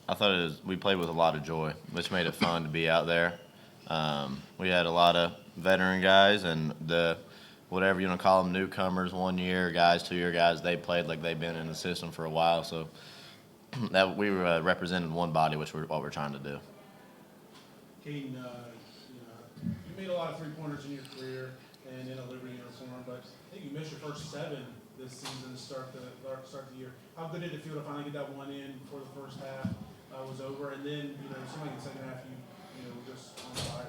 I thought we played with a lot of joy, which made it fun to be out there. We had a lot of veteran guys and the whatever you want to call them, newcomers, 1 year guys, 2 year guys. They played like they've been in the system for a while, so that we were represented one body, which we're what we're trying to do. Kaden, you made a lot of three-pointers in your career and in a Liberty uniform, but I think you missed your first 7 this season to start the year. How good did it feel to finally get that one in before the first half was over? And then, it seemed like in the second half you were just on fire.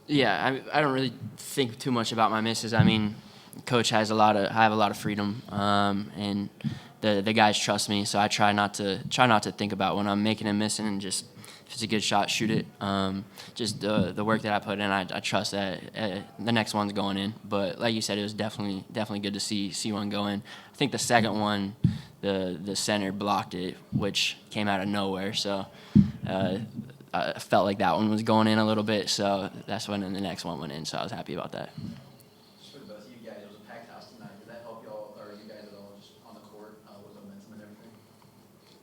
Yeah, I don't really think too much about my misses. I mean, coach I have a lot of freedom, and the guys trust me, so I try not to think about when I'm making a miss and just if it's a good shot, shoot it. Just the work that I put in, I trust that the next one's going in. But like you said, it was definitely good to see one go in. I think the second one, the center blocked it, which came out of nowhere. So I felt like that one was going in a little bit. So that's when the next one went in. So I was happy about that. Just for the both of you guys, it was a packed house tonight. Did that help y'all or you guys at all just on the court with momentum and everything?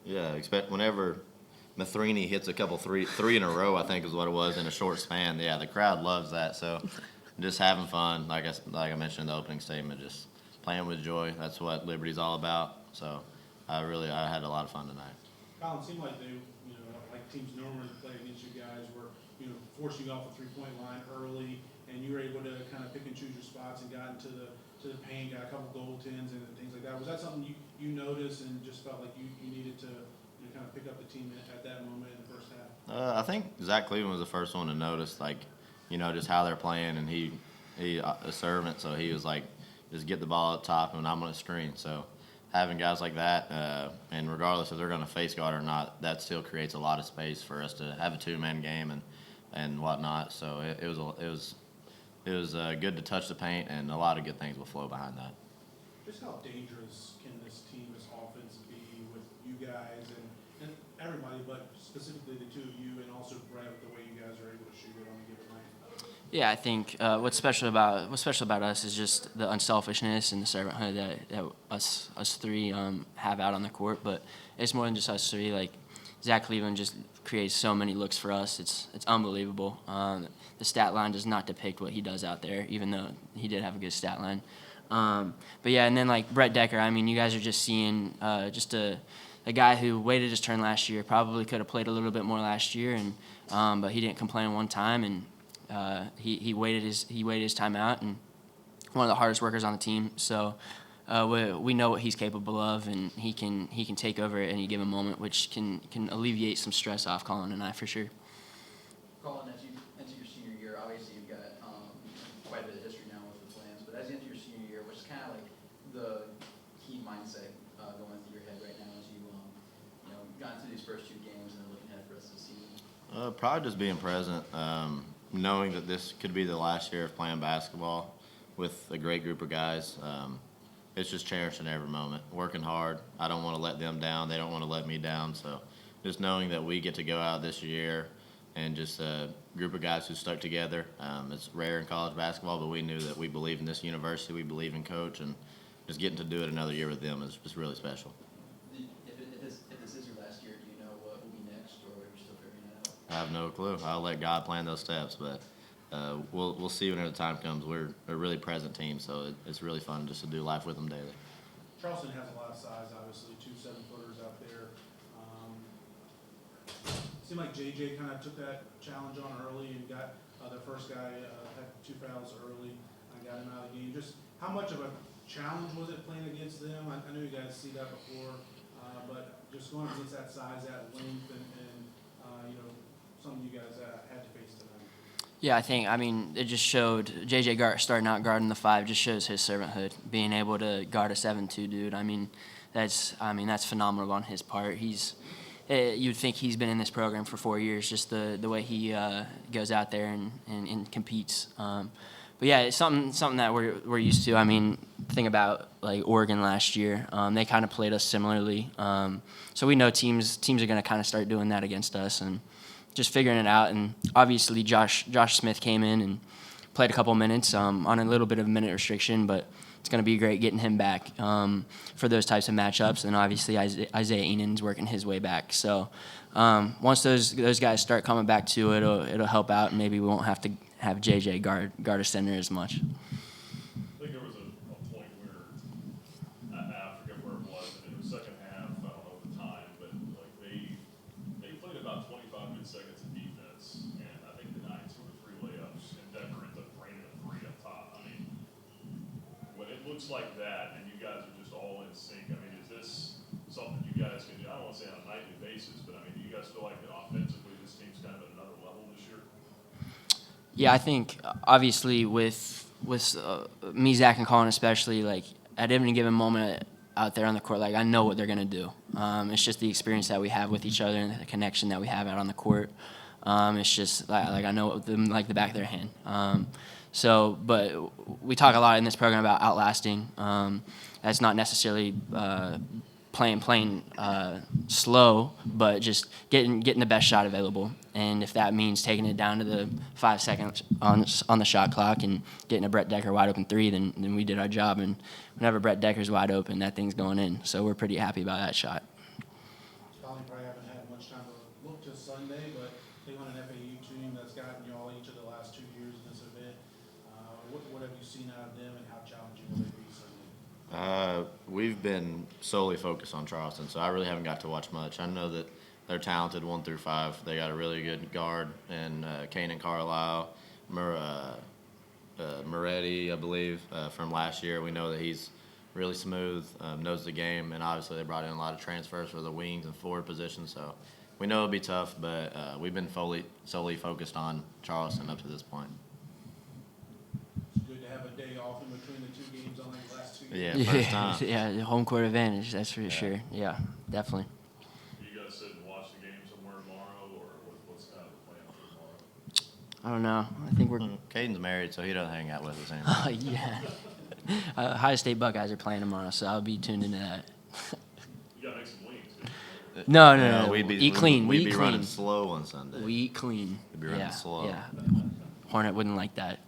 Yeah, expect whenever Metheny hits a couple three in a row, I think is what it was in a short span. Yeah, the crowd loves that. So just having fun, like I mentioned in the opening statement, just playing with joy. That's what Liberty's all about. So I had a lot of fun tonight. Colin, it seemed like like teams normally play against you guys were, forcing you off the three-point line early, and you were able to kind of pick and choose your spots and got into the paint, got a couple goaltends and things like that. Was that something you noticed and just felt like you needed to kind of pick up the team at that moment in the first half? I think Zach Cleveland was the first one to notice, just how they're playing, and he a servant, so he was like, just get the ball up top, and I'm going to screen. So having guys like that, and regardless if they're going to face guard or not, that still creates a lot of space for us to have a two-man game and whatnot. So it was good to touch the paint, and a lot of good things will flow behind that. Just how dangerous can this team, this offense be with you guys and everybody, but specifically the two of you, and also Brett, with the way you guys are able to shoot it on a given night? Yeah, I think what's special about us is just the unselfishness and the servanthood that us three have out on the court. But it's more than just us three. Like Zach Cleveland just creates so many looks for us. It's unbelievable. The stat line does not depict what he does out there, even though he did have a good stat line. But yeah, and then like Brett Decker. I mean, you guys are just seeing just a guy who waited his turn last year. Probably could have played a little bit more last year, and but he didn't complain one time, and he waited his time out, and one of the hardest workers on the team. So we know what he's capable of, and he can take over at any given moment, which can alleviate some stress off Colin and I for sure. Colin, as you enter your senior year, obviously you've got quite a bit of history now with the Plans, but as you enter your senior year, what's kind of like the key mindset going through your head right now as you gotten through these first 2 games and then looking ahead for the rest of the season? Probably just being present, knowing that this could be the last year of playing basketball with a great group of guys. It's just cherishing every moment, working hard. I don't want to let them down. They don't want to let me down. So just knowing that we get to go out this year and just a group of guys who stuck together. It's rare in college basketball, but we knew that we believe in this university. We believe in Coach, and just getting to do it another year with them is just really special. If this is your last year, do you know what will be next, or are you still figuring that out? I have no clue. I'll let God plan those steps, but we'll see when the time comes. We're a really present team, so it's really fun just to do life with them daily. Charleston has a lot of size, obviously, 2 7-footers out there. Seemed like JJ kind of took that challenge on early and got their first guy had 2 fouls early and got him out of the game. Just how much of a challenge was it playing against them? I know you guys see that before, but just going against that size, that length, and something you guys had to face tonight. Yeah, I mean, it just showed JJ starting out guarding the 5 just shows his servanthood, being able to guard a 7-2 dude. I mean, that's phenomenal on his part. You'd think he's been in this program for 4 years, just the way he goes out there and competes. But yeah, it's something that we're used to. I mean, think about like Oregon last year. They kind of played us similarly. So we know teams are going to kind of start doing that against us, and just figuring it out. And obviously Josh Smith came in and played a couple minutes on a little bit of minute restriction, but it's going to be great getting him back for those types of matchups. And obviously Isaiah Enan's working his way back. So once those guys start coming back to it, it'll help out. And maybe we won't have to have JJ guard a center as much. I think there was a point where, I forget where it was, but in the second half, I don't know the time, but like they played about 25 good seconds of defense, and I think denied 2 or 3 layups, and Denver ended up raining a 3 up top. I mean, when it looks like that, and you guys are just all in sync, I mean, is this something you guys can do? I don't want to say on a nightly basis, but I mean, do you guys feel like that offensively this team's kind of at another level this year? Yeah, I think obviously with me, Zach, and Colin especially, like at any given moment out there on the court, like I know what they're gonna do. It's just the experience that we have with each other and the connection that we have out on the court. It's just like I know them like the back of their hand. But we talk a lot in this program about outlasting. That's not necessarily playing slow, but just getting the best shot available. And if that means taking it down to the 5 seconds on the shot clock and getting a Brett Decker wide open 3, then we did our job. And whenever Brett Decker's wide open, that thing's going in. So we're pretty happy about that shot. Colin, probably haven't had much time to look to Sunday, but they want an FAU team that's gotten you all each of the last 2 years in this event. What have you seen out of them, and how challenging will they be Sunday? We've been solely focused on Charleston, so I really haven't got to watch much. I know that they're talented 1 through 5. They got a really good guard in Kaden Carlisle, Moretti, I believe, from last year. We know that he's really smooth, knows the game, and obviously they brought in a lot of transfers for the wings and forward positions. So we know it'll be tough, but we've been solely focused on Charleston up to this point. It's good to have a day off in between the 2 games on the last 2 Yeah, years. first time. Yeah, the home court advantage, that's for sure. Yeah, definitely. You guys sit and watch the game somewhere tomorrow, or what's kind of the plan for tomorrow? I don't know. I think we're Caden's married, so he doesn't hang out with us anymore. yeah. Ohio State Buckeyes are playing tomorrow, so I'll be tuned into that. You gotta make some wings. No. We'd be Eat clean. We'd We be eat running clean. slow on Sunday. We eat clean. We'd be running slow. Yeah. Hornet wouldn't like that.